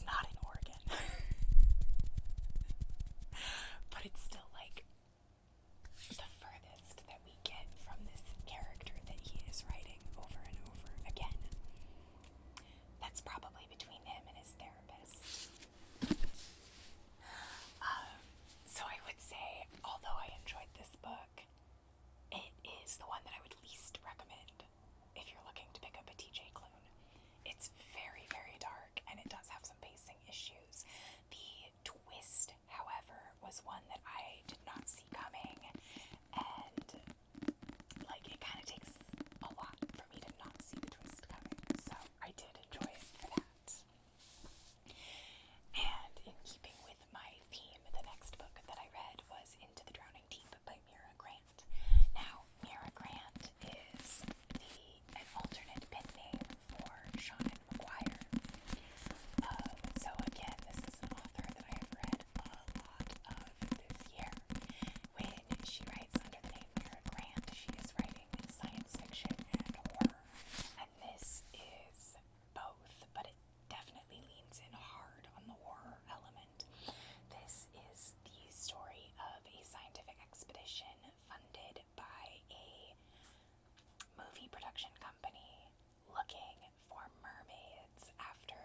not in Oregon. But it's still like the furthest that we get from this character that he is writing over and over again. That's probably between him and his therapist. So I would say, although I enjoyed this book, it is the one that I would least recommend if you're looking to pick up a TJ Klune. It's very, very dark, and it does have some pacing issues. The twist, however, was one that I did not see coming, and like, it kind of takes a lot for me to not see the twist coming, so I did enjoy it for that. And in keeping with my theme, the next book that I read was Into the Drowning Deep by Mira Grant. Now, Mira Grant is an alternate pen name for Seanan McGuire. So again, this is an author that I have read a lot of this year. When she writes under the name Mira Grant, she is writing science fiction and horror. And this is both, but it definitely leans in hard on the horror element. This is the story of a scientific expedition funded by a movie production company looking for mermaids after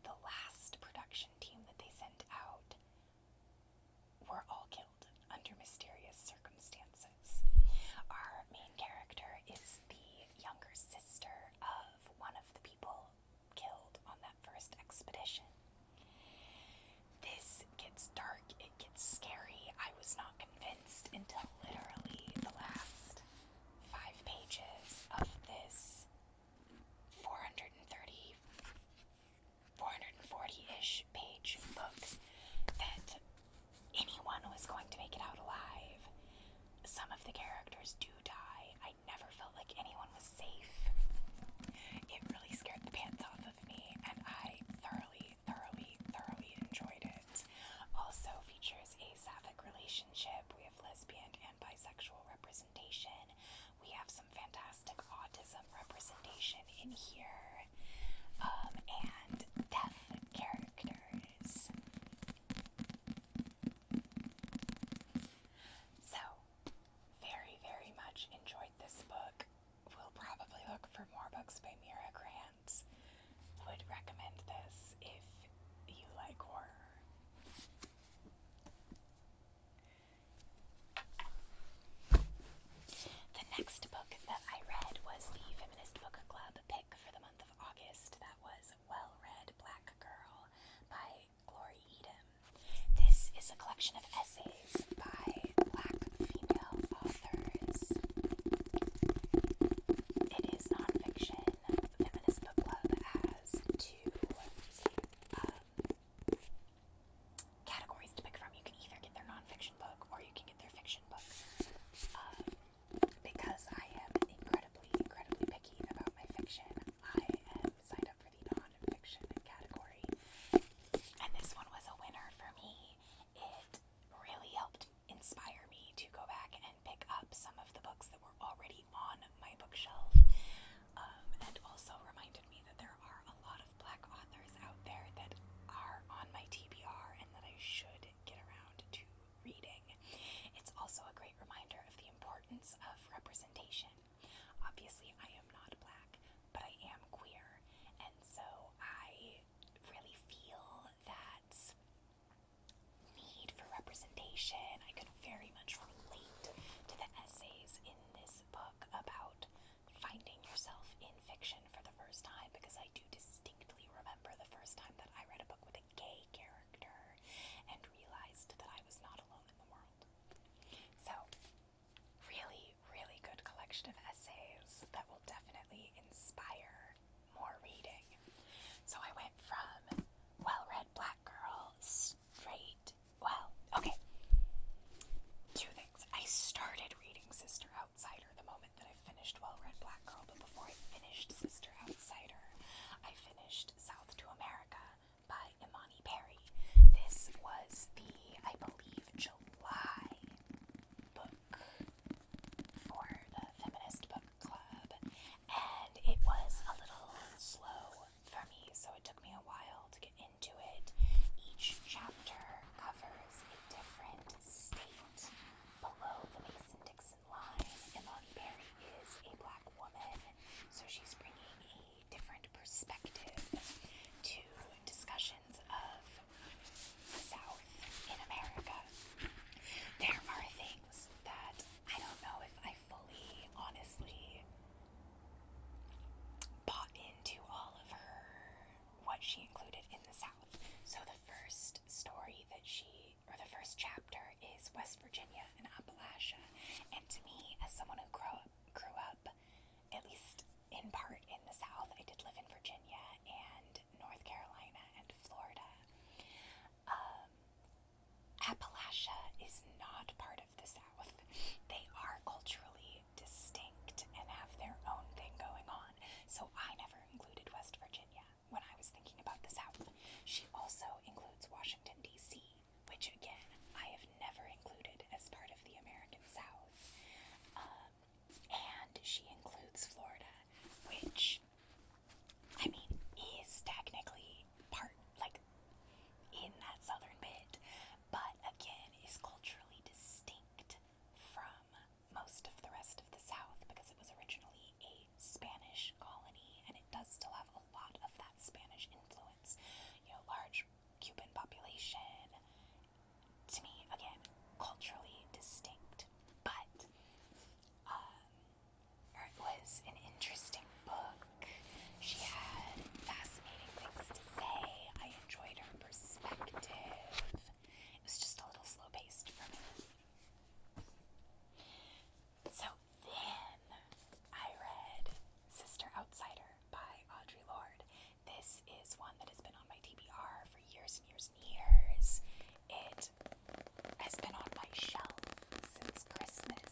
the last production team that they sent out were all killed under mysterious circumstances. Our main character is the younger sister of one of the people killed on that first expedition. This gets dark, it gets scary. I was not convinced until literally the last 5 pages of this 440-ish page book that anyone was going to make it out alive. Some of the characters do die. I never felt like anyone was safe. It really scared the pants off of me, and I thoroughly enjoyed it. Also features a sapphic relationship. We have lesbian and bisexual representation. We have some fantastic autism representation in here. And deaf characters. So, very, very much enjoyed this book. Will probably look for more books by Mira Grant. Would recommend this if you like horror. The next book that I read was the Feminist Book Club pick for the month of August. That was Well Read Black Girl by Glory Edom. This is a collection of essays by Black female authors. It is nonfiction. Feminist Book Club has 2 categories to pick from. You can either get their nonfiction book or you can get their fiction book. Because I am incredibly picky about my fiction, I am signed up for the non-fiction category. And this one was a winner for me. It really helped inspire me to go back and pick up some of the books that were already on my bookshelf. And also reminded me that there are a lot of Black authors out there that are on my TBR and that I should get around to reading. It's also a great reminder of the importance of representation. Obviously, I am not Black, but I am queer, and so I really feel that need for representation. I could very much relate to the essays in this book about finding yourself in fiction for the first time, because I do distinctly remember the first time that I read a book with a gay character and realized that I was not alone in the world. So, really good collection of essays that will definitely inspire more reading. So I went from Well Read Black Girl straight, okay. 2 things. I started reading Sister Outsider the moment that I finished Well Read Black Girl, but before I finished Sister Outsider, I finished South to America by Imani Perry. This was the, I believe, July book for the Feminist Book Club, and it was a little slow for me, so it took me a while to get into it. perspective to discussions of the South in America. There are things that I don't know if I fully, honestly bought into all of what she included in the South. So the first story the first chapter is West Virginia and Appalachia. And to me, as someone who grew up, at least in part, in the South, I did live in Virginia and North Carolina and Florida. Appalachia is not part of the South. They are culturally distinct and have their own thing going on. So I never included West Virginia when I was thinking about the South. She also includes Washington, D.C., which again, I have never included as part of the American South. And she includes Florida, which, I mean, is technically part, like, in that southern bit, but again is culturally distinct from most of the rest of the South because it was originally a Spanish colony, and it does still have a lot of that Spanish influence. Large Cuban population. To me, again, culturally distinct. But it was an interesting book. She had fascinating things to say. I enjoyed her perspective. It was just a little slow-paced for me. So then I read Sister Outsider by Audre Lorde. This is one that has been on my TBR for years and years and years. It has been on my shelf since Christmas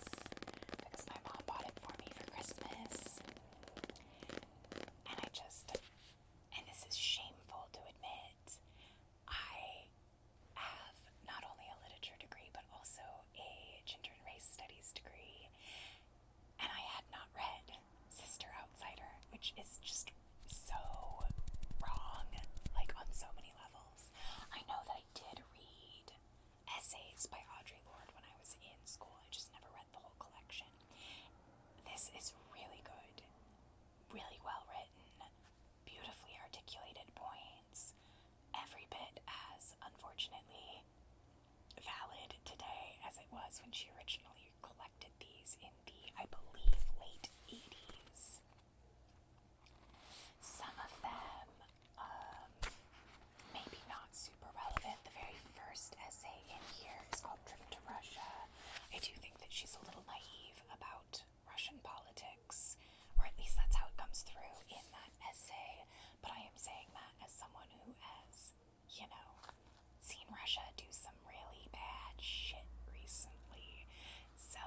because my mom bought it for me for Christmas. And this is shameful to admit, I have not only a literature degree but also a gender and race studies degree, and I had not read Sister Outsider, which is just so wrong, like on so many levels. I know that I did read essays by Audre Lorde when I was in school. I just never read the whole collection. This is really good, really well written, beautifully articulated points, every bit as, unfortunately, valid today as it was when she originally collected these in the, I believe, late 80s. Some of them, maybe not super relevant. The very first essay in here is called Trip to Russia. I do think that she's a little naive about Russian politics, or at least that's how it comes through in that essay. But I am saying that as someone who has, seen Russia do some really bad shit recently. So,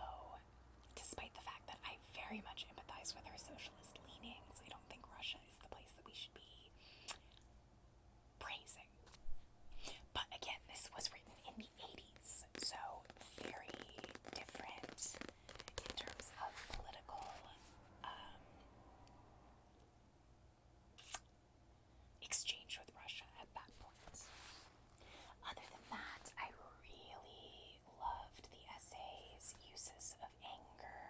despite the fact that I very much empathize with her socialist leanings, I don't think Russia is the place that we should be praising. But again, this was written in the 80s, so very different in terms of political exchange with Russia at that point. Other than that, I really loved the essays, Uses of Anger.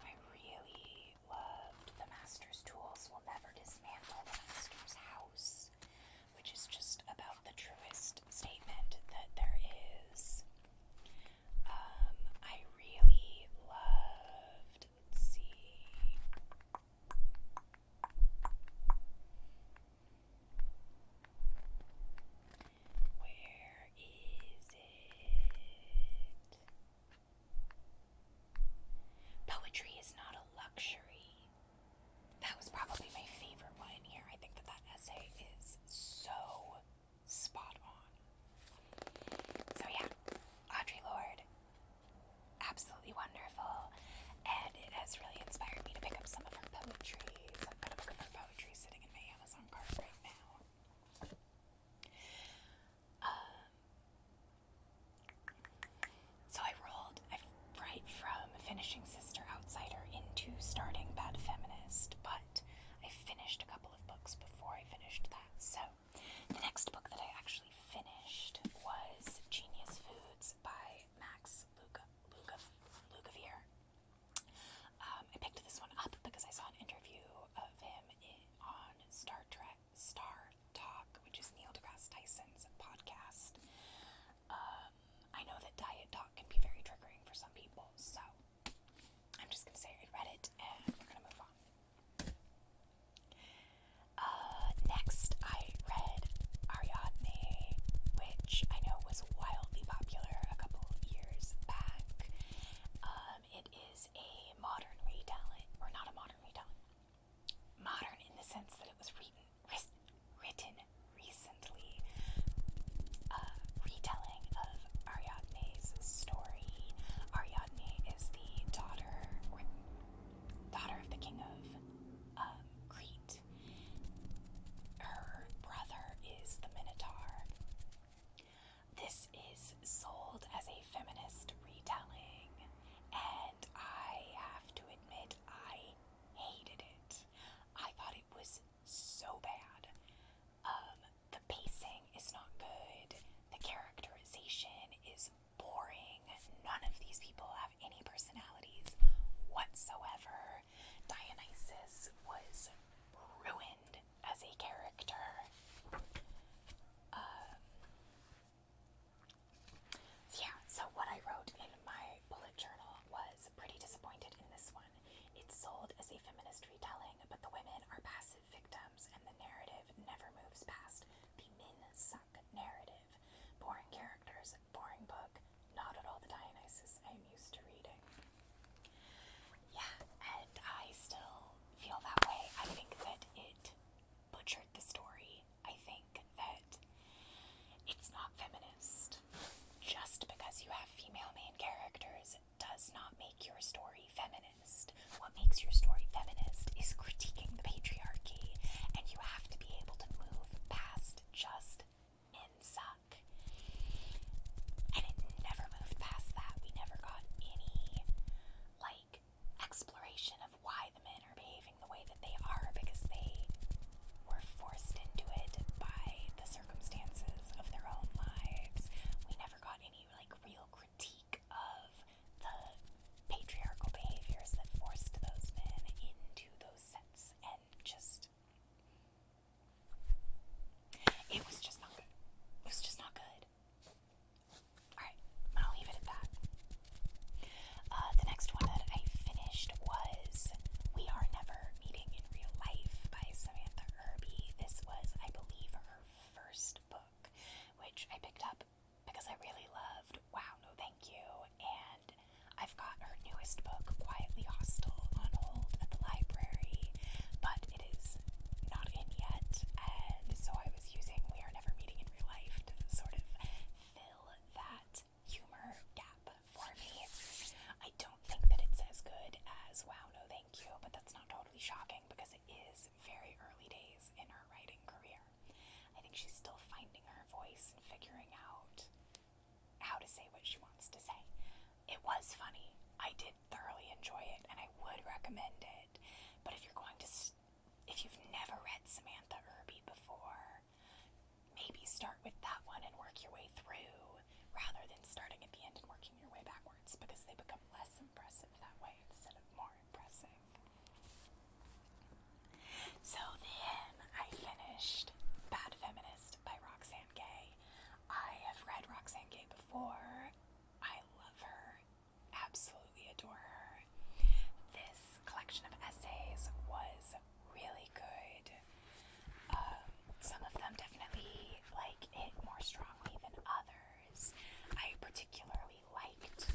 I really loved The Master's Tools Will Never Dismantle the Master's House, which is just about the truest statement that there is. I really loved, let's see, where is it? Poetry is Not a Luxury. That was probably my favorite one in here. I think that essay is so spot on. So yeah, Audre Lorde, absolutely wonderful, and it has really inspired me to pick up some of her poetry. So I've got a book of her poetry sitting in my Amazon cart right now. So right from finishing Sister Outsider into starting Bad Feminist, but I finished a couple of books before I finished that. So the next book that I actually finished was Genius Foods by Max Lugavere. does not make your story feminist. What makes your story feminist is critiquing the patriarchy, and you have to be able to move past just men suck. And it never moved past that. We never got any, exploration of why the men are behaving the way that they are, because they were forced into it by the circumstances of their own lives. We never got any, real critique of the patriarchal behaviors that forced those men into those sets, and just, it was just not good. It was just not good. Alright, I'll leave it at that. The next one that I finished was We Are Never Meeting in Real Life by Samantha Irby. This was, I believe, her first book, which I picked up because I really loved Wow, No Thank You, and I've got her newest book, Quietly Hostile, on hold at the library, but it is not in yet, and so I was using We Are Never Meeting in Real Life to sort of fill that humor gap for me. I don't think that it's as good as Wow, No Thank You, but that's not totally shocking because it is very early days in her writing career. I think she's still finding her voice and figuring out how to say what she wants to say. It was funny. I did thoroughly enjoy it, and I would recommend it. But if you're going to, if you've never read Samantha Irby before, maybe start with that one and work your way through, rather than starting at the end and working your way backwards, because they become less impressive that way instead of more impressive. So then I finished Bad Feminist by Roxane Gay. I have read Roxane Gay before. I love her. Absolutely adore her. This collection of essays was really good. Some of them definitely hit more strongly than others. I particularly liked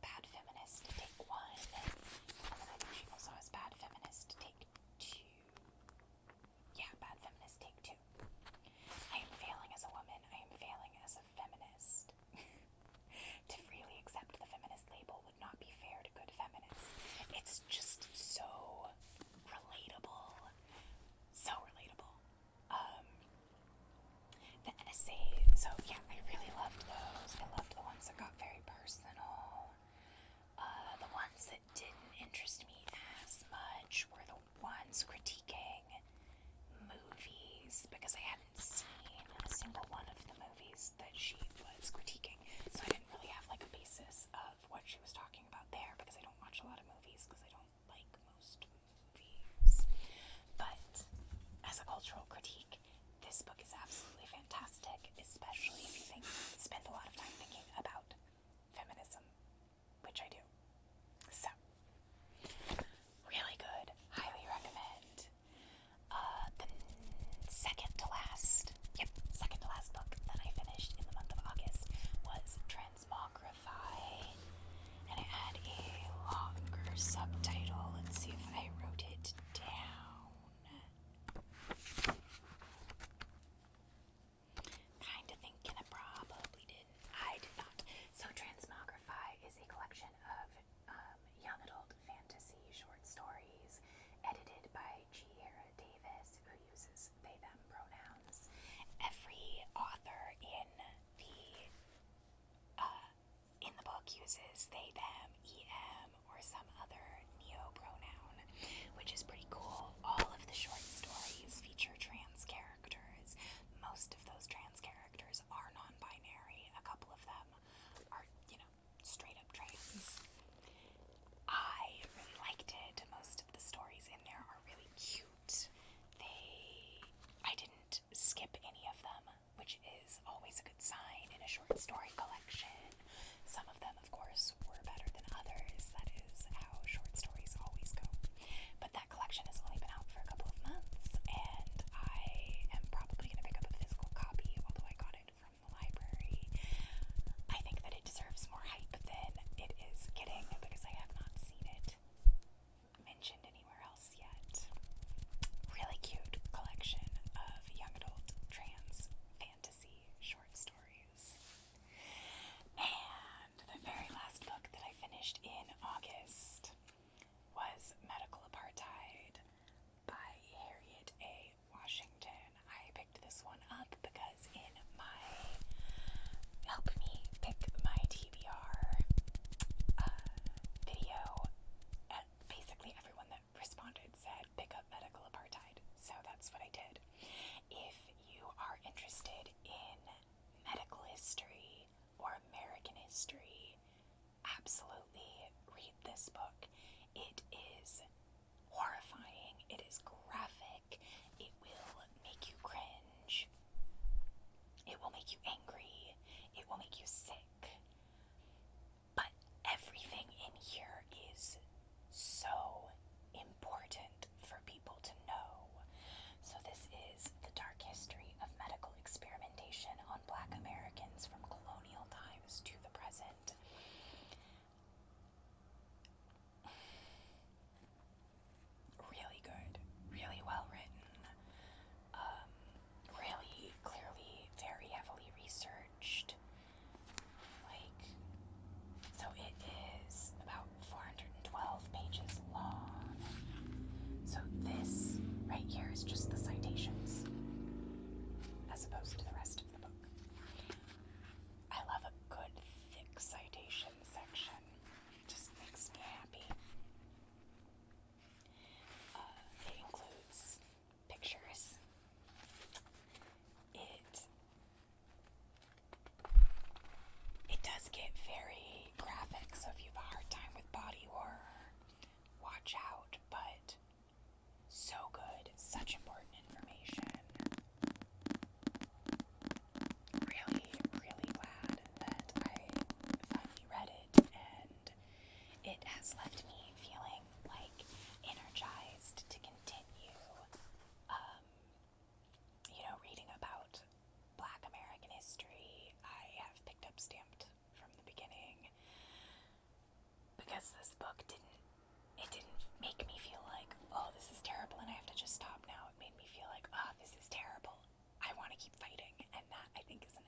Bad Feminist Take 1, and then I think she also has Bad Feminist Take 2. Yeah, Bad Feminist Take 2. I am failing as a woman. I am failing as a feminist. To freely accept the feminist label would not be fair to good feminists. It's just so relatable. So relatable. The essay, so yeah, I really loved those. I loved the ones that got very personal. The ones that didn't interest me as much were the ones critiquing movies, because I hadn't seen a single one of the movies that she was critiquing, so I didn't really have a basis of what she was talking about there, because I don't watch a lot of movies, because I don't like most movies. But as a cultural critique, this book is absolutely fantastic, especially if you spend a lot of time thinking about feminism, which I do. So, really good. Highly recommend. The second to last book that I finished in the month of August was Transmogrify, and it had a longer subtitle. Let's see if I wrote it down. Kinda thinking I probably didn't. I did not. So Transmogrify is a collection of young adult fantasy short stories edited by G. Hera Davis, who uses they, them pronouns. Every author in the book uses they, them, em, or some other neo-pronoun, which is pretty cool. All of the short stories feature trans characters. Most of those trans characters are non-binary. A couple of them are, straight up trans. I really liked it. Most of the stories in there are really cute. I didn't skip any of them, which is always a good sign in a short story collection. Some of them, of course, were better than others. That is how short stories always go. But that collection has only been out for a couple of months, and I am probably going to pick up a physical copy absolutely read this book. It is horrifying. It is graphic. It will make you cringe. It will make you angry. It will make you sick. But everything in here is so important for people to know. So this is the dark history of medical experimentation on Black Americans from colonial times to the present. Really good, really well written, really clearly very heavily researched. Like, so it is about 412 pages long. So this right here is just the citations, as opposed to the rest of the book. I love a good thick citation section. It just makes me happy. It includes pictures. It does get very graphic, so if you have a hard time with body horror, watch out, but so good, such important information. Really, really glad that I finally read it, and it has left me feeling like energized to continue, reading about Black American history. I have picked up Stamped from the beginning because this book didn't make me feel like, oh, this is terrible and I have to just stop now. It made me feel like, oh, this is terrible. I want to keep fighting, and that I think is an